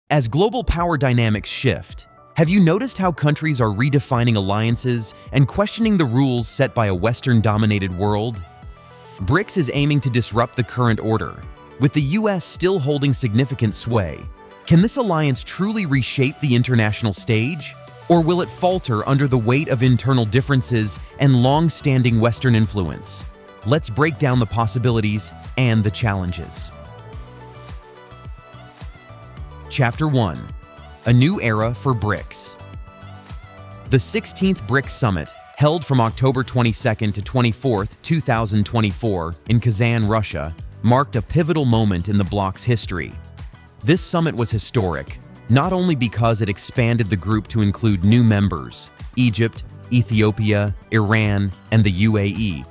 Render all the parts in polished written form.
As global power dynamics shift, have you noticed how countries are redefining alliances and questioning the rules set by a Western-dominated world? BRICS is aiming to disrupt the current order, with the US still holding significant sway. Can this alliance truly reshape the international stage? Or will it falter under the weight of internal differences and long-standing Western influence? Let's break down the possibilities and the challenges. Chapter 1. A New Era for BRICS. The 16th BRICS Summit, held from October 22nd to 24th, 2024 in Kazan, Russia, marked a pivotal moment in the bloc's history. This summit was historic, not only because it expanded the group to include new members, Egypt, Ethiopia, Iran, and the UAE,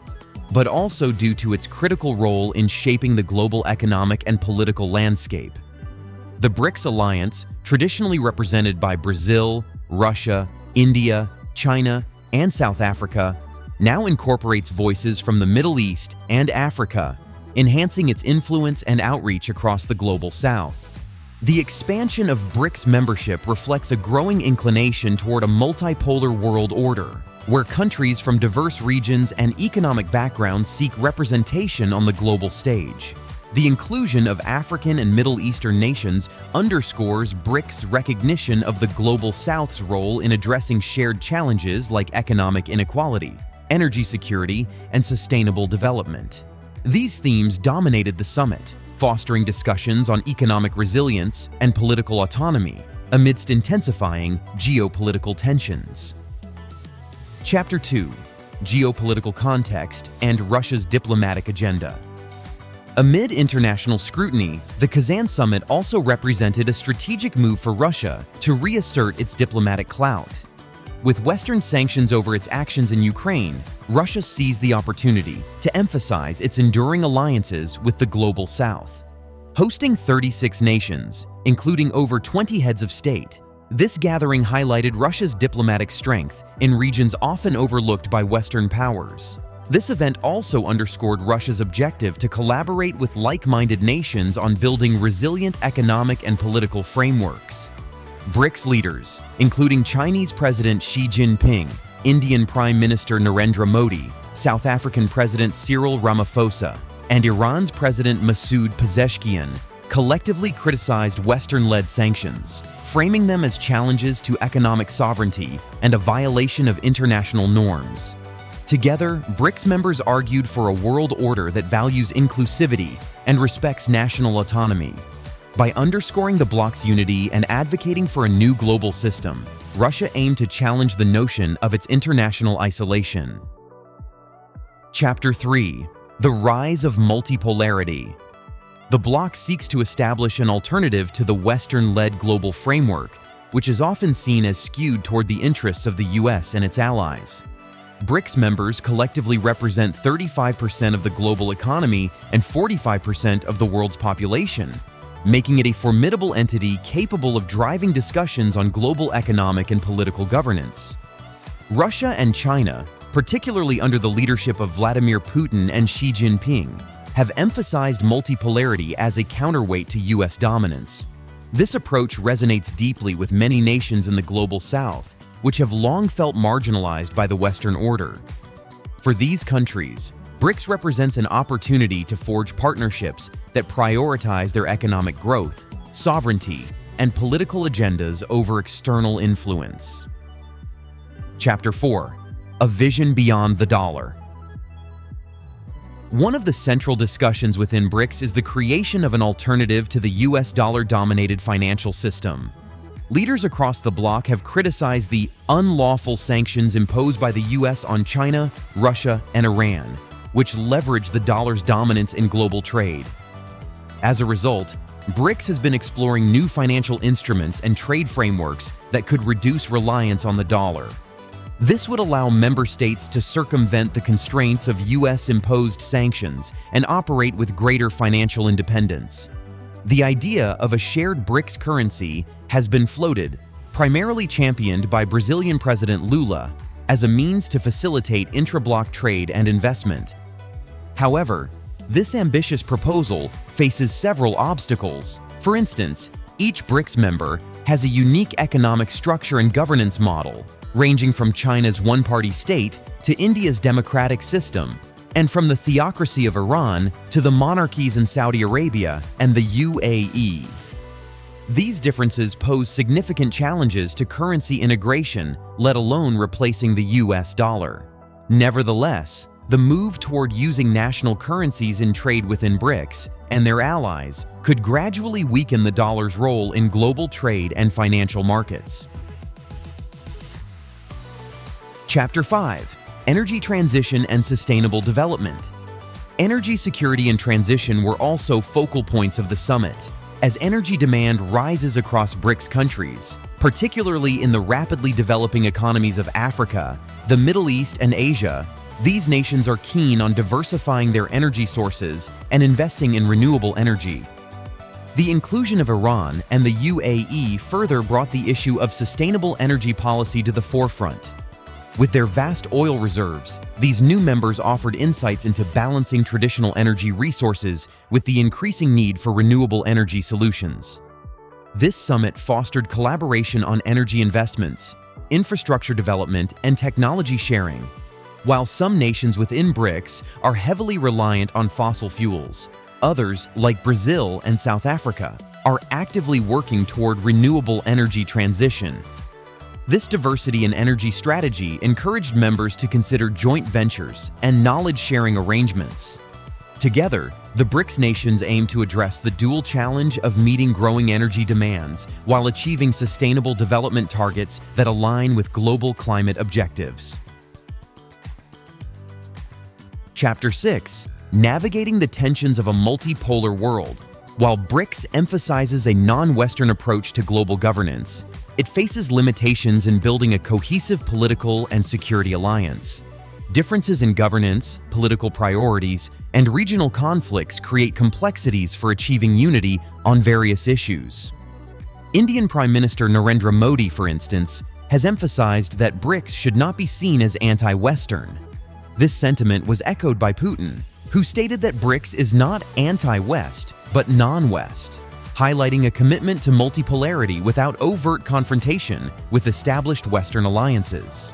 but also due to its critical role in shaping the global economic and political landscape. The BRICS alliance, traditionally represented by Brazil, Russia, India, China, and South Africa, now incorporates voices from the Middle East and Africa, enhancing its influence and outreach across the global South. The expansion of BRICS membership reflects a growing inclination toward a multipolar world order, where countries from diverse regions and economic backgrounds seek representation on the global stage. The inclusion of African and Middle Eastern nations underscores BRICS' recognition of the Global South's role in addressing shared challenges like economic inequality, energy security, and sustainable development. These themes dominated the summit, fostering discussions on economic resilience and political autonomy amidst intensifying geopolitical tensions. Chapter 2. Geopolitical Context and Russia's Diplomatic Agenda. Amid international scrutiny, the Kazan summit also represented a strategic move for Russia to reassert its diplomatic clout. With Western sanctions over its actions in Ukraine, Russia seized the opportunity to emphasize its enduring alliances with the Global South. Hosting 36 nations, including over 20 heads of state, this gathering highlighted Russia's diplomatic strength in regions often overlooked by Western powers. This event also underscored Russia's objective to collaborate with like-minded nations on building resilient economic and political frameworks. BRICS leaders, including Chinese President Xi Jinping, Indian Prime Minister Narendra Modi, South African President Cyril Ramaphosa, and Iran's President Masoud Pezeshkian, collectively criticized Western-led sanctions, framing them as challenges to economic sovereignty and a violation of international norms. Together, BRICS members argued for a world order that values inclusivity and respects national autonomy. By underscoring the bloc's unity and advocating for a new global system, Russia aimed to challenge the notion of its international isolation. Chapter 3. The Rise of Multipolarity. The bloc seeks to establish an alternative to the Western-led global framework, which is often seen as skewed toward the interests of the US and its allies. BRICS members collectively represent 35% of the global economy and 45% of the world's population, making it a formidable entity capable of driving discussions on global economic and political governance. Russia and China, particularly under the leadership of Vladimir Putin and Xi Jinping, have emphasized multipolarity as a counterweight to US dominance. This approach resonates deeply with many nations in the Global South, which have long felt marginalized by the Western order. For these countries, BRICS represents an opportunity to forge partnerships that prioritize their economic growth, sovereignty, and political agendas over external influence. Chapter 4. A Vision Beyond the Dollar. One of the central discussions within BRICS is the creation of an alternative to the US dollar-dominated financial system. Leaders across the bloc have criticized the unlawful sanctions imposed by the US on China, Russia, and Iran, which leverage the dollar's dominance in global trade. As a result, BRICS has been exploring new financial instruments and trade frameworks that could reduce reliance on the dollar. This would allow member states to circumvent the constraints of US-imposed sanctions and operate with greater financial independence. The idea of a shared BRICS currency has been floated, primarily championed by Brazilian President Lula, as a means to facilitate intra-bloc trade and investment. However, this ambitious proposal faces several obstacles. For instance, Each BRICS member has a unique economic structure and governance model, ranging from China's one-party state to India's democratic system, and from the theocracy of Iran to the monarchies in Saudi Arabia and the UAE. These differences pose significant challenges to currency integration, let alone replacing the US dollar. Nevertheless, the move toward using national currencies in trade within BRICS and their allies could gradually weaken the dollar's role in global trade and financial markets. Chapter 5: Energy Transition and Sustainable Development. Energy security and transition were also focal points of the summit. As energy demand rises across BRICS countries, particularly in the rapidly developing economies of Africa, the Middle East, and Asia, these nations are keen on diversifying their energy sources and investing in renewable energy. The inclusion of Iran and the UAE further brought the issue of sustainable energy policy to the forefront. With their vast oil reserves, these new members offered insights into balancing traditional energy resources with the increasing need for renewable energy solutions. This summit fostered collaboration on energy investments, infrastructure development, and technology sharing. While some nations within BRICS are heavily reliant on fossil fuels, others, like Brazil and South Africa, are actively working toward renewable energy transition. This diversity in energy strategy encouraged members to consider joint ventures and knowledge-sharing arrangements. Together, the BRICS nations aim to address the dual challenge of meeting growing energy demands while achieving sustainable development targets that align with global climate objectives. Chapter 6: Navigating the Tensions of a Multipolar World. While BRICS emphasizes a non-Western approach to global governance, it faces limitations in building a cohesive political and security alliance. Differences in governance, political priorities, and regional conflicts create complexities for achieving unity on various issues. Indian Prime Minister Narendra Modi, for instance, has emphasized that BRICS should not be seen as anti-Western. This sentiment was echoed by Putin, who stated that BRICS is not anti-West, but non-West, highlighting a commitment to multipolarity without overt confrontation with established Western alliances.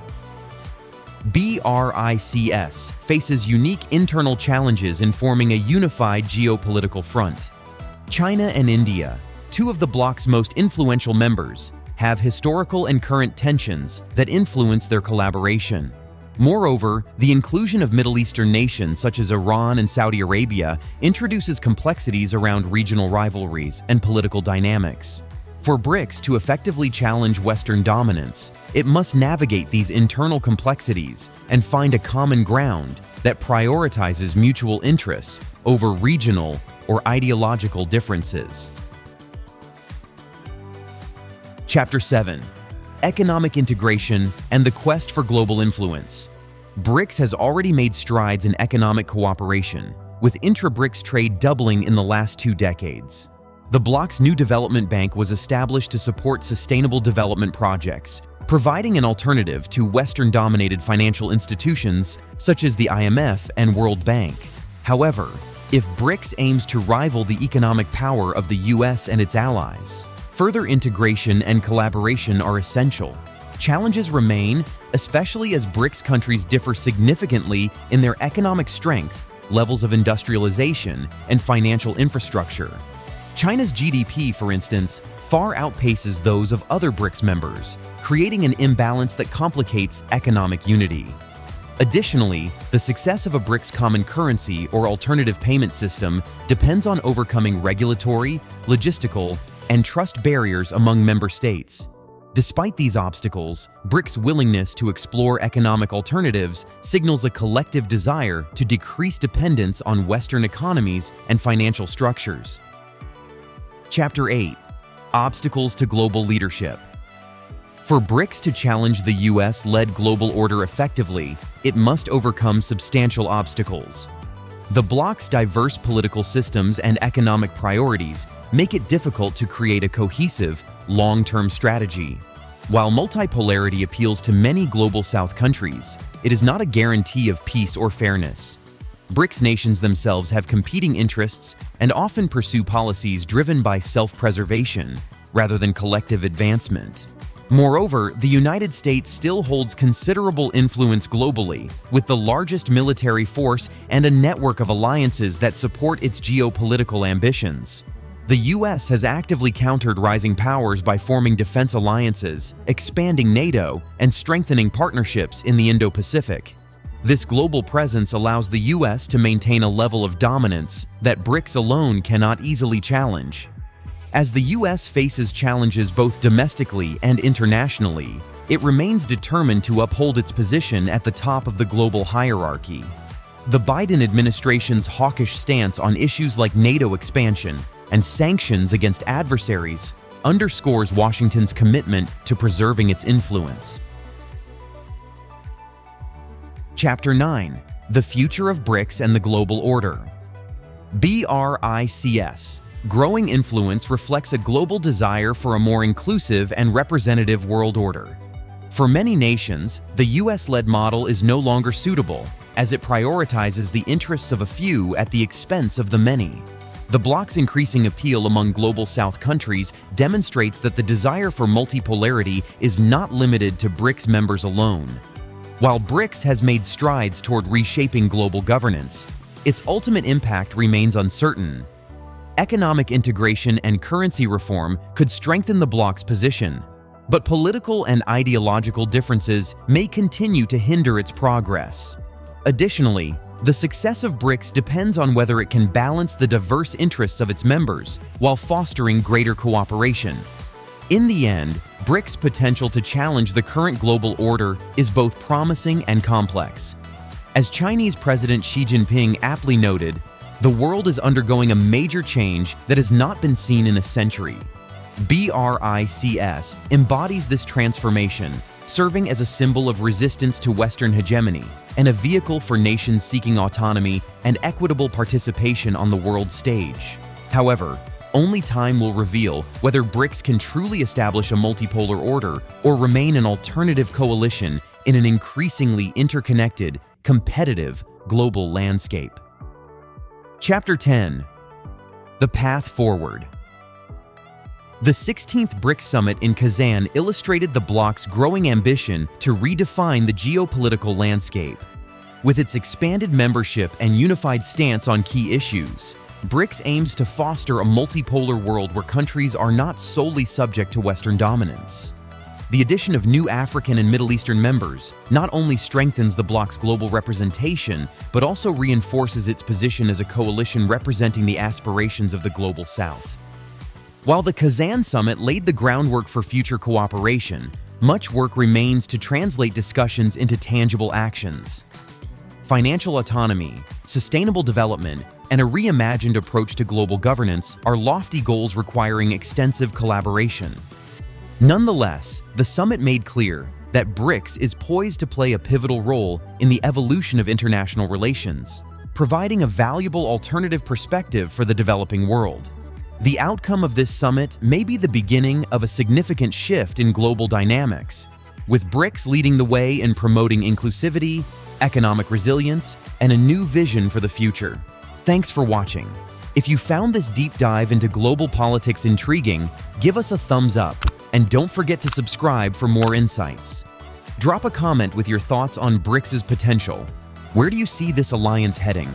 BRICS faces unique internal challenges in forming a unified geopolitical front. China and India, two of the bloc's most influential members, have historical and current tensions that influence their collaboration. Moreover, the inclusion of Middle Eastern nations such as Iran and Saudi Arabia introduces complexities around regional rivalries and political dynamics. For BRICS to effectively challenge Western dominance, it must navigate these internal complexities and find a common ground that prioritizes mutual interests over regional or ideological differences. Chapter 7: Economic Integration and the Quest for Global Influence. BRICS has already made strides in economic cooperation, with intra-BRICS trade doubling in the last 2 decades. The bloc's new development bank was established to support sustainable development projects, providing an alternative to Western-dominated financial institutions such as the IMF and World Bank. However, if BRICS aims to rival the economic power of the US and its allies, further integration and collaboration are essential. Challenges remain, especially as BRICS countries differ significantly in their economic strength, levels of industrialization, and financial infrastructure. China's GDP, for instance, far outpaces those of other BRICS members, creating an imbalance that complicates economic unity. Additionally, the success of a BRICS common currency or alternative payment system depends on overcoming regulatory, logistical, and trust barriers among member states. Despite these obstacles, BRICS' willingness to explore economic alternatives signals a collective desire to decrease dependence on Western economies and financial structures. Chapter 8: Obstacles to Global Leadership. For BRICS to challenge the US-led global order effectively, it must overcome substantial obstacles. The bloc's diverse political systems and economic priorities make it difficult to create a cohesive, long-term strategy. While multipolarity appeals to many Global South countries, it is not a guarantee of peace or fairness. BRICS nations themselves have competing interests and often pursue policies driven by self-preservation, rather than collective advancement. Moreover, the United States still holds considerable influence globally, with the largest military force and a network of alliances that support its geopolitical ambitions. The U.S. has actively countered rising powers by forming defense alliances, expanding NATO, and strengthening partnerships in the Indo-Pacific. This global presence allows the U.S. to maintain a level of dominance that BRICS alone cannot easily challenge. As the U.S. faces challenges both domestically and internationally, it remains determined to uphold its position at the top of the global hierarchy. The Biden administration's hawkish stance on issues like NATO expansion and sanctions against adversaries underscores Washington's commitment to preserving its influence. Chapter 9: The Future of BRICS and the Global Order. BRICS. Growing influence reflects a global desire for a more inclusive and representative world order. For many nations, the US-led model is no longer suitable, as it prioritizes the interests of a few at the expense of the many. The bloc's increasing appeal among Global South countries demonstrates that the desire for multipolarity is not limited to BRICS members alone. While BRICS has made strides toward reshaping global governance, its ultimate impact remains uncertain. Economic integration and currency reform could strengthen the bloc's position, but political and ideological differences may continue to hinder its progress. Additionally, the success of BRICS depends on whether it can balance the diverse interests of its members while fostering greater cooperation. In the end, BRICS' potential to challenge the current global order is both promising and complex. As Chinese President Xi Jinping aptly noted, the world is undergoing a major change that has not been seen in a century. BRICS embodies this transformation, serving as a symbol of resistance to Western hegemony and a vehicle for nations seeking autonomy and equitable participation on the world stage. However, only time will reveal whether BRICS can truly establish a multipolar order or remain an alternative coalition in an increasingly interconnected, competitive global landscape. Chapter 10: The Path Forward. The 16th BRICS Summit in Kazan illustrated the bloc's growing ambition to redefine the geopolitical landscape. With its expanded membership and unified stance on key issues, BRICS aims to foster a multipolar world where countries are not solely subject to Western dominance. The addition of new African and Middle Eastern members not only strengthens the bloc's global representation, but also reinforces its position as a coalition representing the aspirations of the Global South. While the Kazan Summit laid the groundwork for future cooperation, much work remains to translate discussions into tangible actions. Financial autonomy, sustainable development, and a reimagined approach to global governance are lofty goals requiring extensive collaboration. Nonetheless, the summit made clear that BRICS is poised to play a pivotal role in the evolution of international relations, providing a valuable alternative perspective for the developing world. The outcome of this summit may be the beginning of a significant shift in global dynamics, with BRICS leading the way in promoting inclusivity, economic resilience, and a new vision for the future. Thanks for watching. If you found this deep dive into global politics intriguing, give us a thumbs up. And don't forget to subscribe for more insights. Drop a comment with your thoughts on BRICS' potential. Where do you see this alliance heading?